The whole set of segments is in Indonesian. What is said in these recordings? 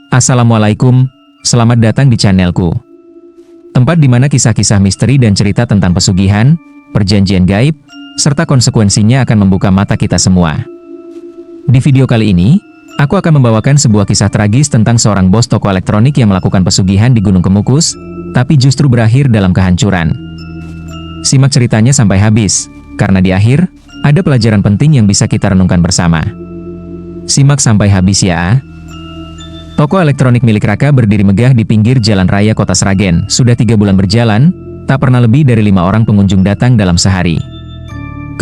Assalamualaikum, selamat datang di channelku. Tempat di mana kisah-kisah misteri dan cerita tentang pesugihan, perjanjian gaib, serta konsekuensinya akan membuka mata kita semua. Di video kali ini, aku akan membawakan sebuah kisah tragis tentang seorang bos toko elektronik yang melakukan pesugihan di Gunung Kemukus, tapi justru berakhir dalam kehancuran. Simak ceritanya sampai habis, karena di akhir, ada pelajaran penting yang bisa kita renungkan bersama. Simak sampai habis ya. Toko elektronik milik Raka berdiri megah di pinggir jalan raya kota Sragen. Sudah 3 bulan berjalan, tak pernah lebih dari 5 orang pengunjung datang dalam sehari.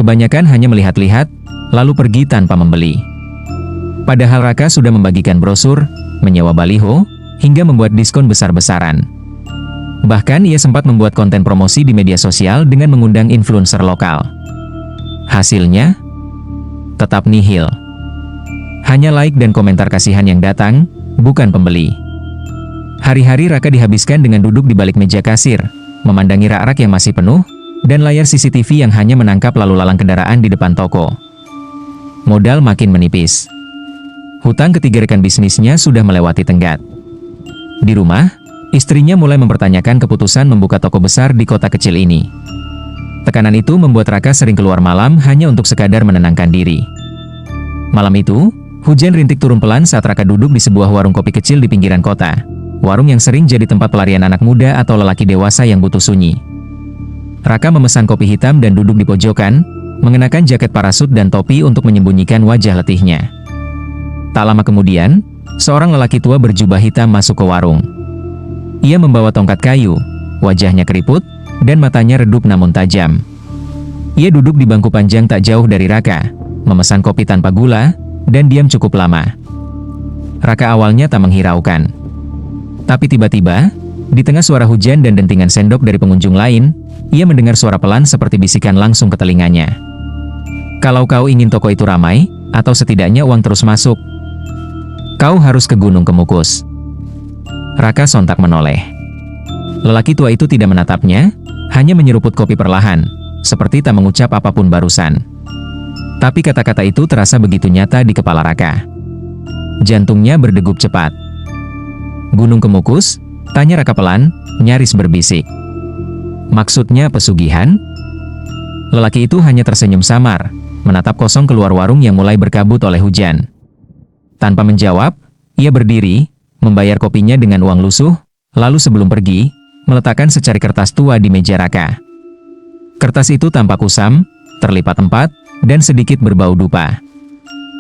Kebanyakan hanya melihat-lihat, lalu pergi tanpa membeli. Padahal Raka sudah membagikan brosur, menyewa baliho, hingga membuat diskon besar-besaran. Bahkan ia sempat membuat konten promosi di media sosial dengan mengundang influencer lokal. Hasilnya, tetap nihil. Hanya like dan komentar kasihan yang datang, bukan pembeli. Hari-hari Raka dihabiskan dengan duduk di balik meja kasir, memandangi rak-rak yang masih penuh, dan layar CCTV yang hanya menangkap lalu lalang kendaraan di depan toko. Modal makin menipis. Hutang ketiga rekan bisnisnya sudah melewati tenggat. Di rumah, istrinya mulai mempertanyakan keputusan membuka toko besar di kota kecil ini. Tekanan itu membuat Raka sering keluar malam hanya untuk sekadar menenangkan diri. Malam itu, hujan rintik turun pelan saat Raka duduk di sebuah warung kopi kecil di pinggiran kota. Warung yang sering jadi tempat pelarian anak muda atau lelaki dewasa yang butuh sunyi. Raka memesan kopi hitam dan duduk di pojokan, mengenakan jaket parasut dan topi untuk menyembunyikan wajah letihnya. Tak lama kemudian, seorang lelaki tua berjubah hitam masuk ke warung. Ia membawa tongkat kayu, wajahnya keriput, dan matanya redup namun tajam. Ia duduk di bangku panjang tak jauh dari Raka, memesan kopi tanpa gula, dan diam cukup lama. Raka awalnya tak menghiraukan. Tapi tiba-tiba, di tengah suara hujan dan dentingan sendok dari pengunjung lain, ia mendengar suara pelan seperti bisikan langsung ke telinganya. Kalau kau ingin toko itu ramai, atau setidaknya uang terus masuk, kau harus ke Gunung Kemukus. Raka sontak menoleh. Lelaki tua itu tidak menatapnya, hanya menyeruput kopi perlahan, seperti tak mengucap apapun barusan. Tapi kata-kata itu terasa begitu nyata di kepala Raka. Jantungnya berdegup cepat. Gunung Kemukus? Tanya Raka pelan, nyaris berbisik. Maksudnya pesugihan? Lelaki itu hanya tersenyum samar, menatap kosong keluar warung yang mulai berkabut oleh hujan. Tanpa menjawab, ia berdiri, membayar kopinya dengan uang lusuh, lalu sebelum pergi, meletakkan secari kertas tua di meja Raka. Kertas itu tampak kusam, terlipat 4, dan sedikit berbau dupa.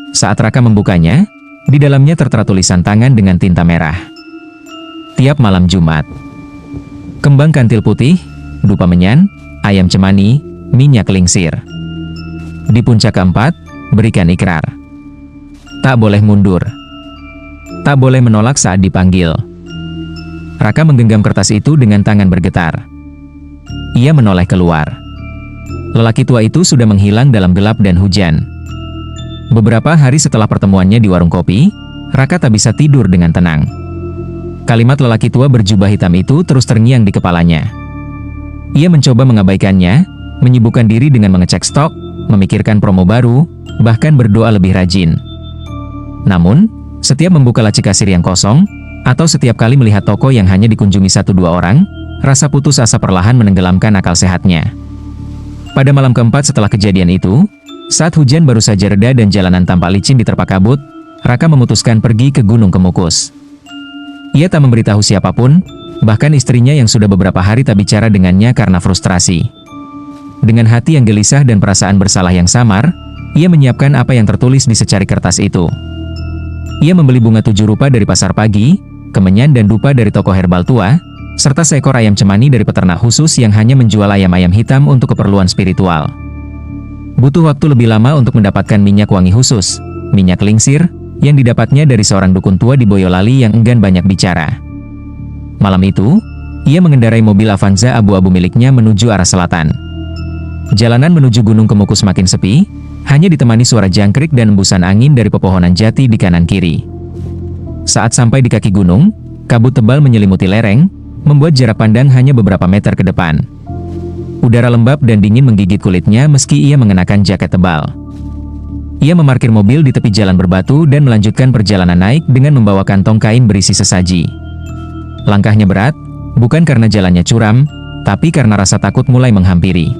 Saat Raka membukanya, di dalamnya tertera tulisan tangan dengan tinta merah. Tiap malam Jumat, kembang kantil putih, dupa menyan, ayam cemani, minyak lingsir. Di puncak keempat, berikan ikrar. Tak boleh mundur. Tak boleh menolak saat dipanggil. Raka menggenggam kertas itu dengan tangan bergetar. Ia menoleh keluar. Lelaki tua itu sudah menghilang dalam gelap dan hujan. Beberapa hari setelah pertemuannya di warung kopi, Raka tak bisa tidur dengan tenang. Kalimat lelaki tua berjubah hitam itu terus terngiang di kepalanya. Ia mencoba mengabaikannya, menyibukkan diri dengan mengecek stok, memikirkan promo baru, bahkan berdoa lebih rajin. Namun, setiap membuka laci kasir yang kosong, atau setiap kali melihat toko yang hanya dikunjungi 1-2 orang, rasa putus asa perlahan menenggelamkan akal sehatnya. Pada malam keempat setelah kejadian itu, saat hujan baru saja reda dan jalanan tampak licin diterpa kabut, Raka memutuskan pergi ke Gunung Kemukus. Ia tak memberitahu siapapun, bahkan istrinya yang sudah beberapa hari tak bicara dengannya karena frustrasi. Dengan hati yang gelisah dan perasaan bersalah yang samar, ia menyiapkan apa yang tertulis di secari kertas itu. Ia membeli bunga 7 rupa dari pasar pagi, kemenyan dan dupa dari toko herbal tua, serta seekor ayam cemani dari peternak khusus yang hanya menjual ayam-ayam hitam untuk keperluan spiritual. Butuh waktu lebih lama untuk mendapatkan minyak wangi khusus, minyak lingsir, yang didapatnya dari seorang dukun tua di Boyolali yang enggan banyak bicara. Malam itu, ia mengendarai mobil Avanza abu-abu miliknya menuju arah selatan. Jalanan menuju Gunung Kemukus makin sepi, hanya ditemani suara jangkrik dan embusan angin dari pepohonan jati di kanan kiri. Saat sampai di kaki gunung, kabut tebal menyelimuti lereng, membuat jarak pandang hanya beberapa meter ke depan. Udara lembab dan dingin menggigit kulitnya meski ia mengenakan jaket tebal. ia memarkir mobil di tepi jalan berbatu dan melanjutkan perjalanan naik dengan membawa kantong kain berisi sesaji. Langkahnya berat, bukan karena jalannya curam, tapi karena rasa takut mulai menghampiri.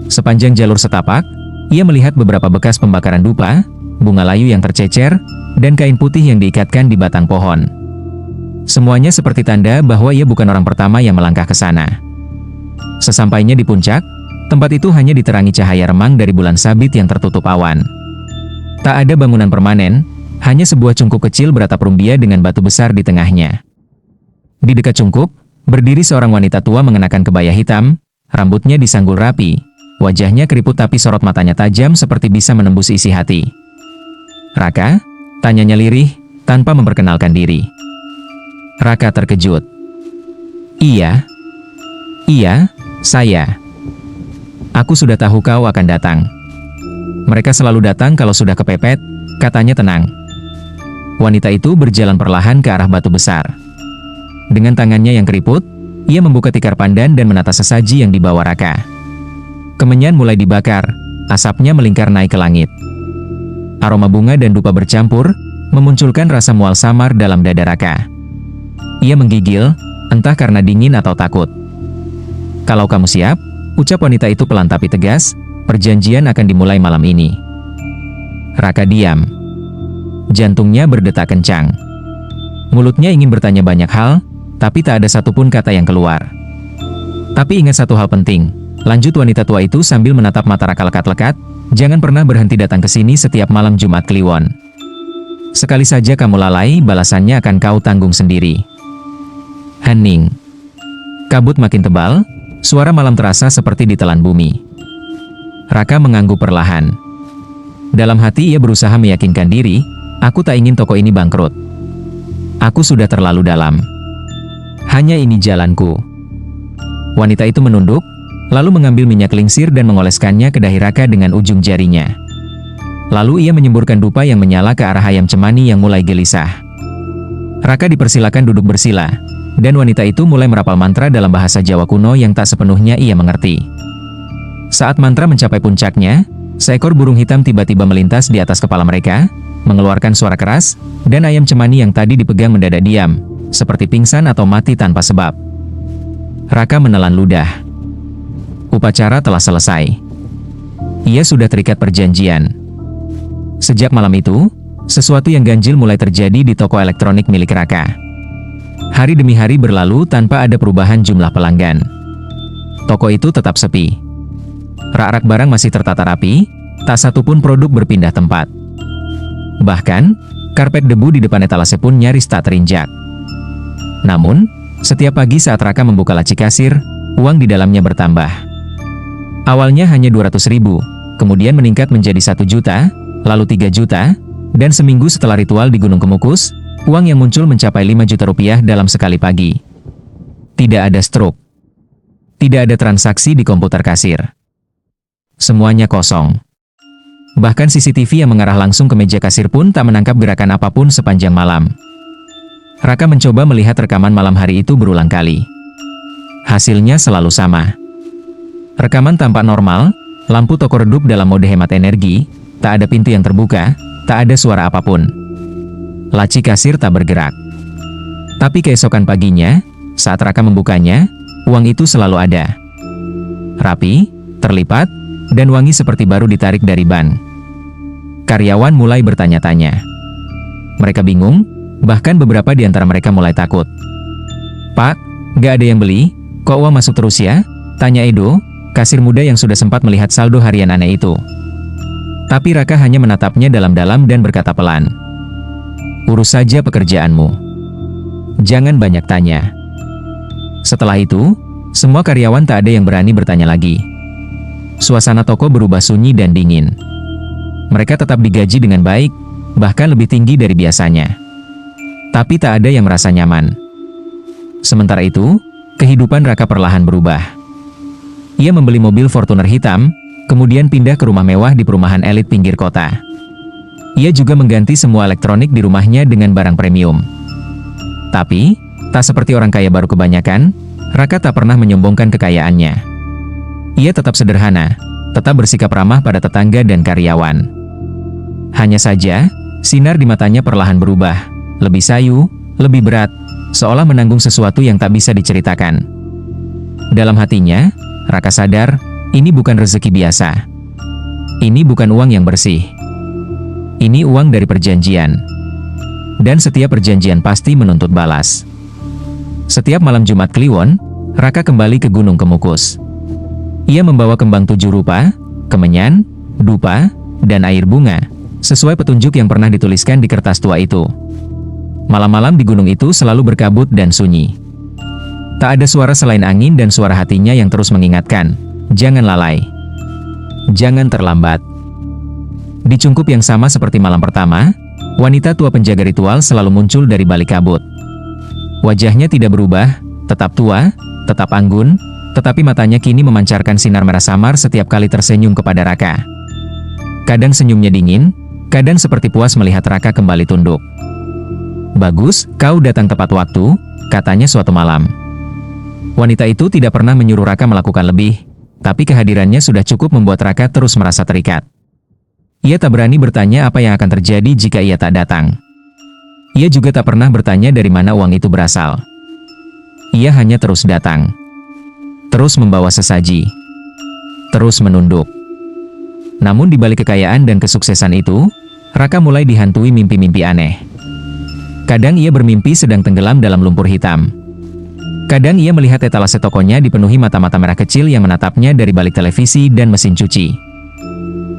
Sepanjang jalur setapak, ia melihat beberapa bekas pembakaran dupa, bunga layu yang tercecer, dan kain putih yang diikatkan di batang pohon. Semuanya seperti tanda bahwa ia bukan orang pertama yang melangkah ke sana. Sesampainya di puncak, tempat itu hanya diterangi cahaya remang dari bulan sabit yang tertutup awan. Tak ada bangunan permanen, hanya sebuah cungkup kecil beratap rumbia dengan batu besar di tengahnya. Di dekat cungkup, berdiri seorang wanita tua mengenakan kebaya hitam, rambutnya disanggul rapi, wajahnya keriput tapi sorot matanya tajam seperti bisa menembus isi hati. "Raka?" tanyanya lirih, tanpa memperkenalkan diri. Raka terkejut. Iya, saya. Aku sudah tahu kau akan datang. Mereka selalu datang kalau sudah kepepet," katanya tenang. Wanita itu berjalan perlahan ke arah batu besar. Dengan tangannya yang keriput, ia membuka tikar pandan dan menata sesaji yang dibawa Raka. Kemenyan mulai dibakar, asapnya melingkar naik ke langit. Aroma bunga dan dupa bercampur, memunculkan rasa mual samar dalam dada Raka. Ia menggigil, entah karena dingin atau takut. "Kalau kamu siap," ucap wanita itu pelan tapi tegas, "perjanjian akan dimulai malam ini." Raka diam. Jantungnya berdetak kencang. Mulutnya ingin bertanya banyak hal, tapi tak ada satupun kata yang keluar. "Tapi ingat satu hal penting," lanjut wanita tua itu sambil menatap mata Raka lekat-lekat, "jangan pernah berhenti datang ke sini setiap malam Jumat Kliwon. Sekali saja kamu lalai, balasannya akan kau tanggung sendiri." Hening. Kabut makin tebal, suara malam terasa seperti ditelan bumi. Raka mengangguk perlahan. Dalam hati ia berusaha meyakinkan diri, "Aku tak ingin toko ini bangkrut. Aku sudah terlalu dalam. Hanya ini jalanku." Wanita itu menunduk, lalu mengambil minyak lingsir dan mengoleskannya ke dahi Raka dengan ujung jarinya. Lalu ia menyemburkan dupa yang menyala ke arah ayam cemani yang mulai gelisah. Raka dipersilakan duduk bersila, dan wanita itu mulai merapal mantra dalam bahasa Jawa kuno yang tak sepenuhnya ia mengerti. Saat mantra mencapai puncaknya, seekor burung hitam tiba-tiba melintas di atas kepala mereka, mengeluarkan suara keras, dan ayam cemani yang tadi dipegang mendadak diam, seperti pingsan atau mati tanpa sebab. Raka menelan ludah. Upacara telah selesai. Ia sudah terikat perjanjian. Sejak malam itu, sesuatu yang ganjil mulai terjadi di toko elektronik milik Raka. Hari demi hari berlalu tanpa ada perubahan jumlah pelanggan. Toko itu tetap sepi. Rak-rak barang masih tertata rapi, tak satu pun produk berpindah tempat. Bahkan, karpet debu di depan etalase pun nyaris tak terinjak. Namun, setiap pagi saat Raka membuka laci kasir, uang di dalamnya bertambah. Awalnya hanya 200.000, kemudian meningkat menjadi 1 juta, lalu 3 juta, dan seminggu setelah ritual di Gunung Kemukus, uang yang muncul mencapai 5 juta rupiah dalam sekali pagi. Tidak ada struk. Tidak ada transaksi di komputer kasir. Semuanya kosong. Bahkan CCTV yang mengarah langsung ke meja kasir pun tak menangkap gerakan apapun sepanjang malam. Raka mencoba melihat rekaman malam hari itu berulang kali. Hasilnya selalu sama. Rekaman tampak normal, lampu toko redup dalam mode hemat energi, tak ada pintu yang terbuka, tak ada suara apapun. Laci kasir tak bergerak. Tapi keesokan paginya, saat Raka membukanya, uang itu selalu ada. Rapi, terlipat, dan wangi seperti baru ditarik dari ban. Karyawan mulai bertanya-tanya. Mereka bingung, bahkan beberapa di antara mereka mulai takut. "Pak, gak ada yang beli, kok uang masuk terus ya?" tanya Edo, kasir muda yang sudah sempat melihat saldo harian aneh itu. Tapi Raka hanya menatapnya dalam-dalam dan berkata pelan, "Urus saja pekerjaanmu. Jangan banyak tanya." Setelah itu, semua karyawan tak ada yang berani bertanya lagi. Suasana toko berubah sunyi dan dingin. Mereka tetap digaji dengan baik, bahkan lebih tinggi dari biasanya. Tapi tak ada yang merasa nyaman. Sementara itu, kehidupan Raka perlahan berubah. Ia membeli mobil Fortuner hitam, kemudian pindah ke rumah mewah di perumahan elit pinggir kota. Ia juga mengganti semua elektronik di rumahnya dengan barang premium. Tapi, tak seperti orang kaya baru kebanyakan, Raka tak pernah menyombongkan kekayaannya. Ia tetap sederhana, tetap bersikap ramah pada tetangga dan karyawan. Hanya saja, sinar di matanya perlahan berubah, lebih sayu, lebih berat, seolah menanggung sesuatu yang tak bisa diceritakan. Dalam hatinya, Raka sadar, ini bukan rezeki biasa. Ini bukan uang yang bersih. Ini uang dari perjanjian. Dan setiap perjanjian pasti menuntut balas. Setiap malam Jumat Kliwon, Raka kembali ke Gunung Kemukus. Ia membawa kembang 7 rupa, kemenyan, dupa, dan air bunga, sesuai petunjuk yang pernah dituliskan di kertas tua itu. Malam-malam di gunung itu selalu berkabut dan sunyi. Tak ada suara selain angin dan suara hatinya yang terus mengingatkan, jangan lalai. Jangan terlambat. Di cungkup yang sama seperti malam pertama, wanita tua penjaga ritual selalu muncul dari balik kabut. Wajahnya tidak berubah, tetap tua, tetap anggun, tetapi matanya kini memancarkan sinar merah samar setiap kali tersenyum kepada Raka. Kadang senyumnya dingin, kadang seperti puas melihat Raka kembali tunduk. "Bagus, kau datang tepat waktu," katanya suatu malam. Wanita itu tidak pernah menyuruh Raka melakukan lebih, tapi kehadirannya sudah cukup membuat Raka terus merasa terikat. Ia tak berani bertanya apa yang akan terjadi jika ia tak datang. Ia juga tak pernah bertanya dari mana uang itu berasal. Ia hanya terus datang. Terus membawa sesaji. Terus menunduk. Namun di balik kekayaan dan kesuksesan itu, Raka mulai dihantui mimpi-mimpi aneh. Kadang ia bermimpi sedang tenggelam dalam lumpur hitam. Kadang ia melihat etalase tokonya dipenuhi mata-mata merah kecil yang menatapnya dari balik televisi dan mesin cuci.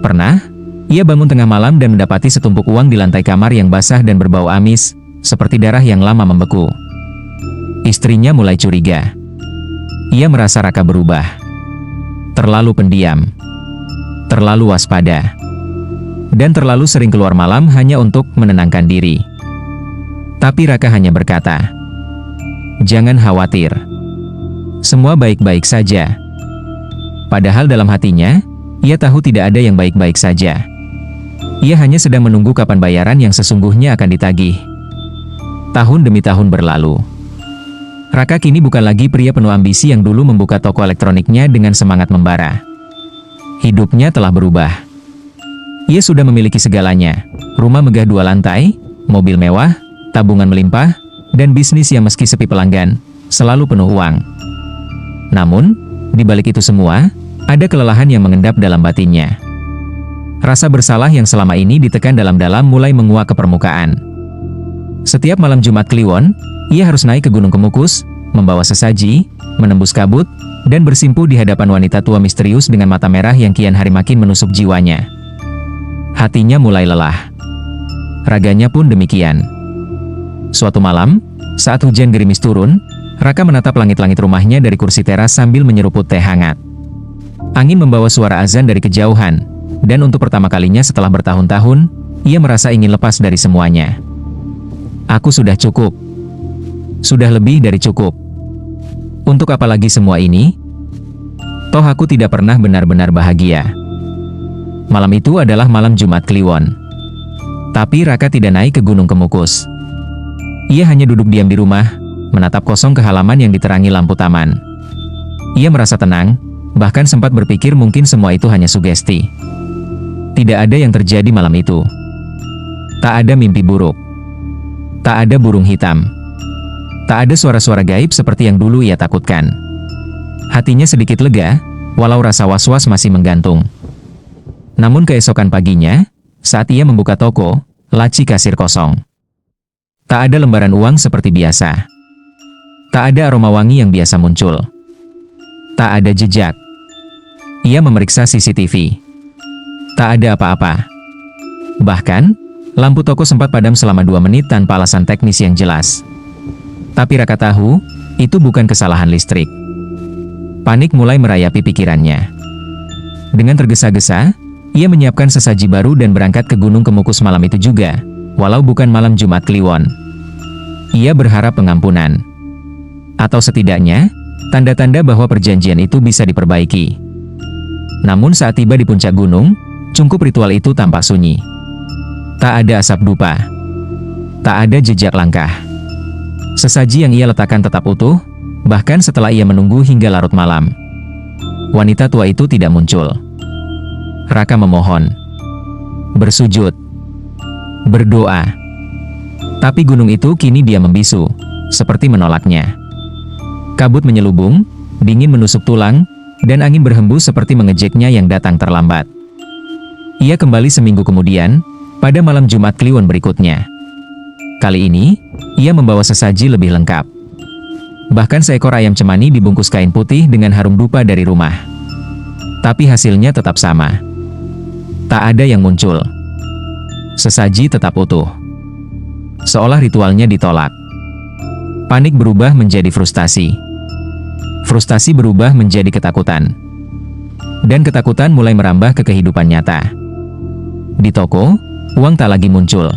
Pernah, ia bangun tengah malam dan mendapati setumpuk uang di lantai kamar yang basah dan berbau amis, seperti darah yang lama membeku. Istrinya mulai curiga. Ia merasa Raka berubah. Terlalu pendiam. Terlalu waspada. Dan terlalu sering keluar malam hanya untuk menenangkan diri. Tapi Raka hanya berkata, "Jangan khawatir. Semua baik-baik saja." Padahal dalam hatinya, ia tahu tidak ada yang baik-baik saja. Ia hanya sedang menunggu kapan bayaran yang sesungguhnya akan ditagih. Tahun demi tahun berlalu. Raka kini bukan lagi pria penuh ambisi yang dulu membuka toko elektroniknya dengan semangat membara. Hidupnya telah berubah. Ia sudah memiliki segalanya, rumah megah 2 lantai, mobil mewah, tabungan melimpah, dan bisnis yang meski sepi pelanggan, selalu penuh uang. Namun, di balik itu semua, ada kelelahan yang mengendap dalam batinnya. Rasa bersalah yang selama ini ditekan dalam-dalam mulai menguak ke permukaan. Setiap malam Jumat Kliwon, ia harus naik ke Gunung Kemukus, membawa sesaji, menembus kabut, dan bersimpuh di hadapan wanita tua misterius dengan mata merah yang kian hari makin menusuk jiwanya. Hatinya mulai lelah. Raganya pun demikian. Suatu malam, saat hujan gerimis turun, Raka menatap langit-langit rumahnya dari kursi teras sambil menyeruput teh hangat. Angin membawa suara azan dari kejauhan, dan untuk pertama kalinya setelah bertahun-tahun, ia merasa ingin lepas dari semuanya. "Aku sudah cukup. Sudah lebih dari cukup. Untuk apa lagi semua ini? Toh aku tidak pernah benar-benar bahagia." Malam itu adalah malam Jumat Kliwon. Tapi Raka tidak naik ke Gunung Kemukus. Ia hanya duduk diam di rumah, menatap kosong ke halaman yang diterangi lampu taman. Ia merasa tenang, bahkan sempat berpikir mungkin semua itu hanya sugesti. Tidak ada yang terjadi malam itu. Tak ada mimpi buruk. Tak ada burung hitam. Tak ada suara-suara gaib seperti yang dulu ia takutkan. Hatinya sedikit lega, walau rasa was-was masih menggantung. Namun keesokan paginya, saat ia membuka toko, laci kasir kosong. Tak ada lembaran uang seperti biasa. Tak ada aroma wangi yang biasa muncul. Tak ada jejak. Ia memeriksa CCTV. Tak ada apa-apa. Bahkan, lampu toko sempat padam selama 2 menit tanpa alasan teknis yang jelas. Tapi Raka tahu, itu bukan kesalahan listrik. Panik mulai merayapi pikirannya. Dengan tergesa-gesa, ia menyiapkan sesaji baru dan berangkat ke Gunung Kemukus malam itu juga, walau bukan malam Jumat Kliwon. Ia berharap pengampunan. Atau setidaknya, tanda-tanda bahwa perjanjian itu bisa diperbaiki. Namun saat tiba di puncak gunung, cungkup ritual itu tampak sunyi. Tak ada asap dupa. Tak ada jejak langkah. Sesaji yang ia letakkan tetap utuh, bahkan setelah ia menunggu hingga larut malam. Wanita tua itu tidak muncul. Raka memohon. Bersujud. berdoa. Tapi gunung itu kini dia membisu, seperti menolaknya. Kabut menyelubung, dingin menusuk tulang, dan angin berhembus seperti mengejeknya yang datang terlambat. Ia kembali seminggu kemudian, pada malam Jumat Kliwon berikutnya. Kali ini, ia membawa sesaji lebih lengkap. Bahkan seekor ayam cemani dibungkus kain putih dengan harum dupa dari rumah. Tapi hasilnya tetap sama. Tak ada yang muncul. Sesaji tetap utuh. Seolah ritualnya ditolak. Panik berubah menjadi frustasi. Frustasi berubah menjadi ketakutan. Dan ketakutan mulai merambah ke kehidupan nyata. Di toko, uang tak lagi muncul.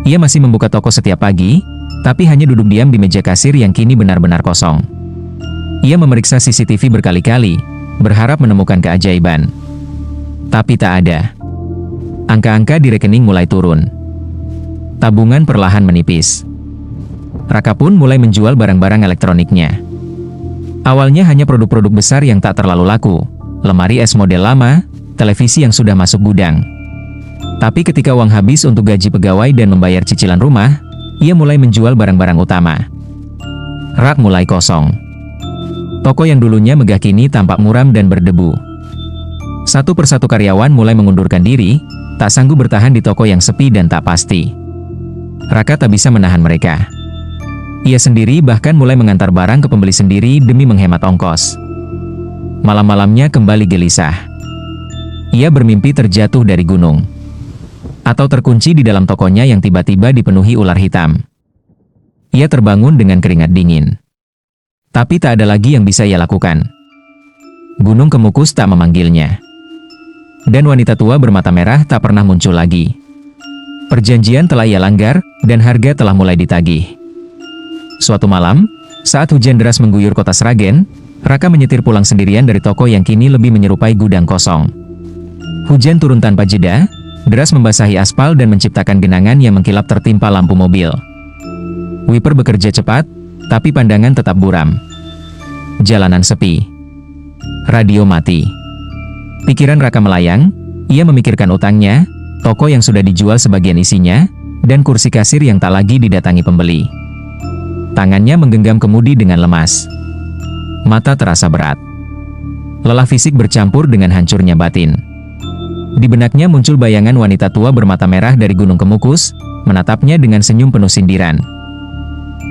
Ia masih membuka toko setiap pagi, tapi hanya duduk diam di meja kasir yang kini benar-benar kosong. Ia memeriksa CCTV berkali-kali, berharap menemukan keajaiban. Tapi tak ada. Angka-angka di rekening mulai turun. Tabungan perlahan menipis. Raka pun mulai menjual barang-barang elektroniknya. Awalnya hanya produk-produk besar yang tak terlalu laku, lemari es model lama, televisi yang sudah masuk gudang. Tapi ketika uang habis untuk gaji pegawai dan membayar cicilan rumah, ia mulai menjual barang-barang utama. Rak mulai kosong. Toko yang dulunya megah kini tampak muram dan berdebu. Satu persatu karyawan mulai mengundurkan diri, tak sanggup bertahan di toko yang sepi dan tak pasti. Raka tak bisa menahan mereka. Ia sendiri bahkan mulai mengantar barang ke pembeli sendiri demi menghemat ongkos. Malam-malamnya kembali gelisah. Ia bermimpi terjatuh dari gunung. Atau terkunci di dalam tokonya yang tiba-tiba dipenuhi ular hitam. Ia terbangun dengan keringat dingin. Tapi tak ada lagi yang bisa ia lakukan. Gunung Kemukus tak memanggilnya. Dan wanita tua bermata merah tak pernah muncul lagi. Perjanjian telah ia langgar, dan harga telah mulai ditagih. Suatu malam, saat hujan deras mengguyur kota Sragen, Raka menyetir pulang sendirian dari toko yang kini lebih menyerupai gudang kosong. Hujan turun tanpa jeda, deras membasahi aspal dan menciptakan genangan yang mengkilap tertimpa lampu mobil. Wiper bekerja cepat, tapi pandangan tetap buram. Jalanan sepi. Radio mati. Pikiran Raka melayang, ia memikirkan utangnya, toko yang sudah dijual sebagian isinya, dan kursi kasir yang tak lagi didatangi pembeli. Tangannya menggenggam kemudi dengan lemas. Mata terasa berat. Lelah fisik bercampur dengan hancurnya batin. Di benaknya muncul bayangan wanita tua bermata merah dari Gunung Kemukus, menatapnya dengan senyum penuh sindiran.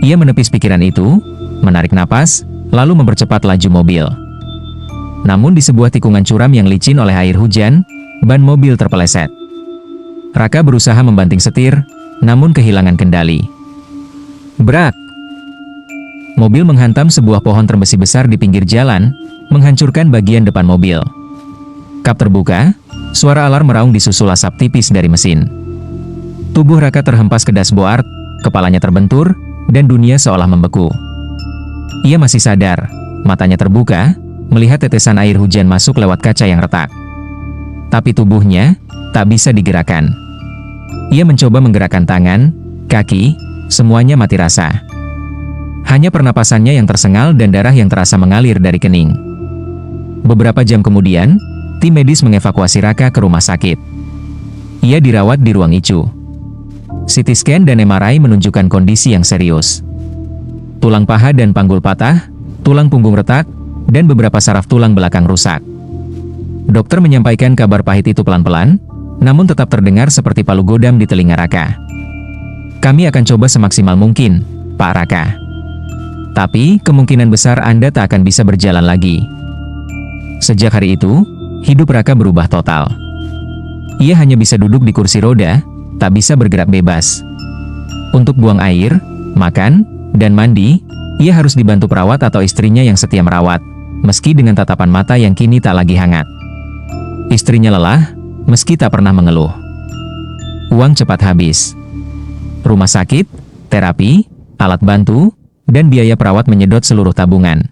Ia menepis pikiran itu, menarik napas, lalu mempercepat laju mobil. Namun di sebuah tikungan curam yang licin oleh air hujan, ban mobil terpeleset. Raka berusaha membanting setir, namun kehilangan kendali. Brak! Mobil menghantam sebuah pohon terbesi besar di pinggir jalan, menghancurkan bagian depan mobil. Kap terbuka, suara alarm meraung disusul asap tipis dari mesin. Tubuh Raka terhempas ke dashboard, kepalanya terbentur, dan dunia seolah membeku. Ia masih sadar, matanya terbuka, melihat tetesan air hujan masuk lewat kaca yang retak. Tapi tubuhnya tak bisa digerakkan. Ia mencoba menggerakkan tangan, kaki, semuanya mati rasa. Hanya pernapasannya yang tersengal dan darah yang terasa mengalir dari kening. Beberapa jam kemudian, tim medis mengevakuasi Raka ke rumah sakit. Ia dirawat di ruang ICU. CT scan dan MRI menunjukkan kondisi yang serius. Tulang paha dan panggul patah, tulang punggung retak, dan beberapa saraf tulang belakang rusak. Dokter menyampaikan kabar pahit itu pelan-pelan, namun tetap terdengar seperti palu godam di telinga Raka. Kami akan coba semaksimal mungkin, Pak Raka. Tapi, kemungkinan besar Anda tak akan bisa berjalan lagi. Sejak hari itu, hidup Raka berubah total. Ia hanya bisa duduk di kursi roda, tak bisa bergerak bebas. Untuk buang air, makan, dan mandi, ia harus dibantu perawat atau istrinya yang setia merawat, meski dengan tatapan mata yang kini tak lagi hangat. Istrinya lelah, meski tak pernah mengeluh. Uang cepat habis. Rumah sakit, terapi, alat bantu, dan biaya perawat menyedot seluruh tabungan.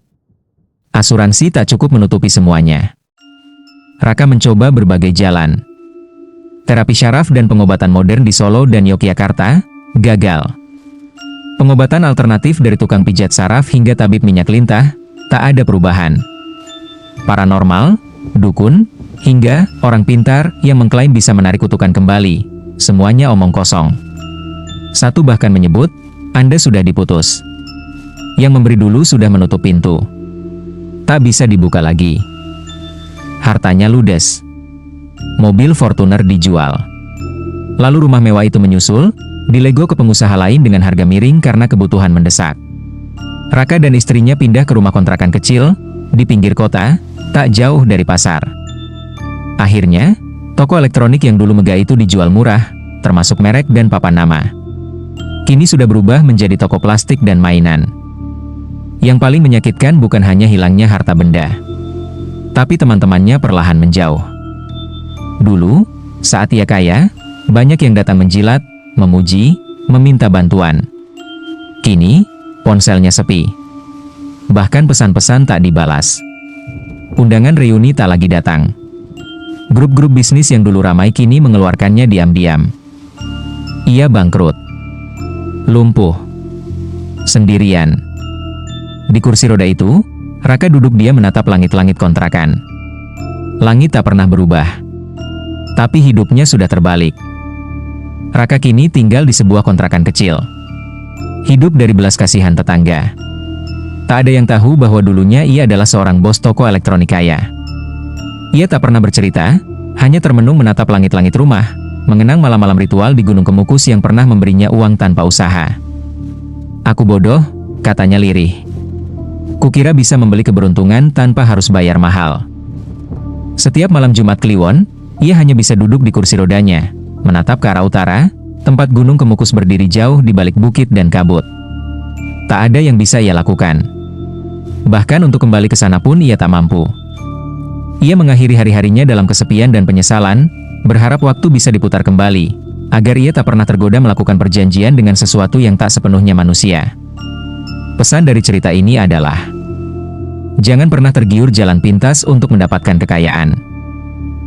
Asuransi tak cukup menutupi semuanya. Raka mencoba berbagai jalan. Terapi syaraf dan pengobatan modern di Solo dan Yogyakarta, gagal. Pengobatan alternatif dari tukang pijat saraf hingga tabib minyak lintah, tak ada perubahan. Paranormal, dukun, hingga orang pintar yang mengklaim bisa menarik kutukan kembali, semuanya omong kosong. Satu bahkan menyebut, Anda sudah diputus. Yang memberi dulu sudah menutup pintu. Tak bisa dibuka lagi. Hartanya ludes. Mobil Fortuner dijual. Lalu rumah mewah itu menyusul, dilego ke pengusaha lain dengan harga miring karena kebutuhan mendesak. Raka dan istrinya pindah ke rumah kontrakan kecil, di pinggir kota, tak jauh dari pasar. Akhirnya, toko elektronik yang dulu megah itu dijual murah, termasuk merek dan papan nama. Kini sudah berubah menjadi toko plastik dan mainan. Yang paling menyakitkan bukan hanya hilangnya harta benda, tapi teman-temannya perlahan menjauh. Dulu, saat ia kaya, banyak yang datang menjilat, memuji, meminta bantuan. Kini, ponselnya sepi. Bahkan pesan-pesan tak dibalas. Undangan reuni tak lagi datang. Grup-grup bisnis yang dulu ramai kini mengeluarkannya diam-diam. Ia bangkrut. Lumpuh. Sendirian. Di kursi roda itu, Raka duduk diam menatap langit-langit kontrakan. Langit tak pernah berubah. Tapi hidupnya sudah terbalik. Raka kini tinggal di sebuah kontrakan kecil. Hidup dari belas kasihan tetangga. Tak ada yang tahu bahwa dulunya ia adalah seorang bos toko elektronik kaya. Ia tak pernah bercerita, hanya termenung menatap langit-langit rumah, mengenang malam-malam ritual di Gunung Kemukus yang pernah memberinya uang tanpa usaha. Aku bodoh, katanya lirih. Kukira bisa membeli keberuntungan tanpa harus bayar mahal. Setiap malam Jumat Kliwon, ia hanya bisa duduk di kursi rodanya, menatap ke arah utara, tempat Gunung Kemukus berdiri jauh di balik bukit dan kabut. Tak ada yang bisa ia lakukan. Bahkan untuk kembali ke sana pun ia tak mampu. Ia mengakhiri hari-harinya dalam kesepian dan penyesalan, berharap waktu bisa diputar kembali, agar ia tak pernah tergoda melakukan perjanjian dengan sesuatu yang tak sepenuhnya manusia. Pesan dari cerita ini adalah, jangan pernah tergiur jalan pintas untuk mendapatkan kekayaan.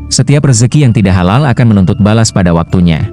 Setiap rezeki yang tidak halal akan menuntut balas pada waktunya.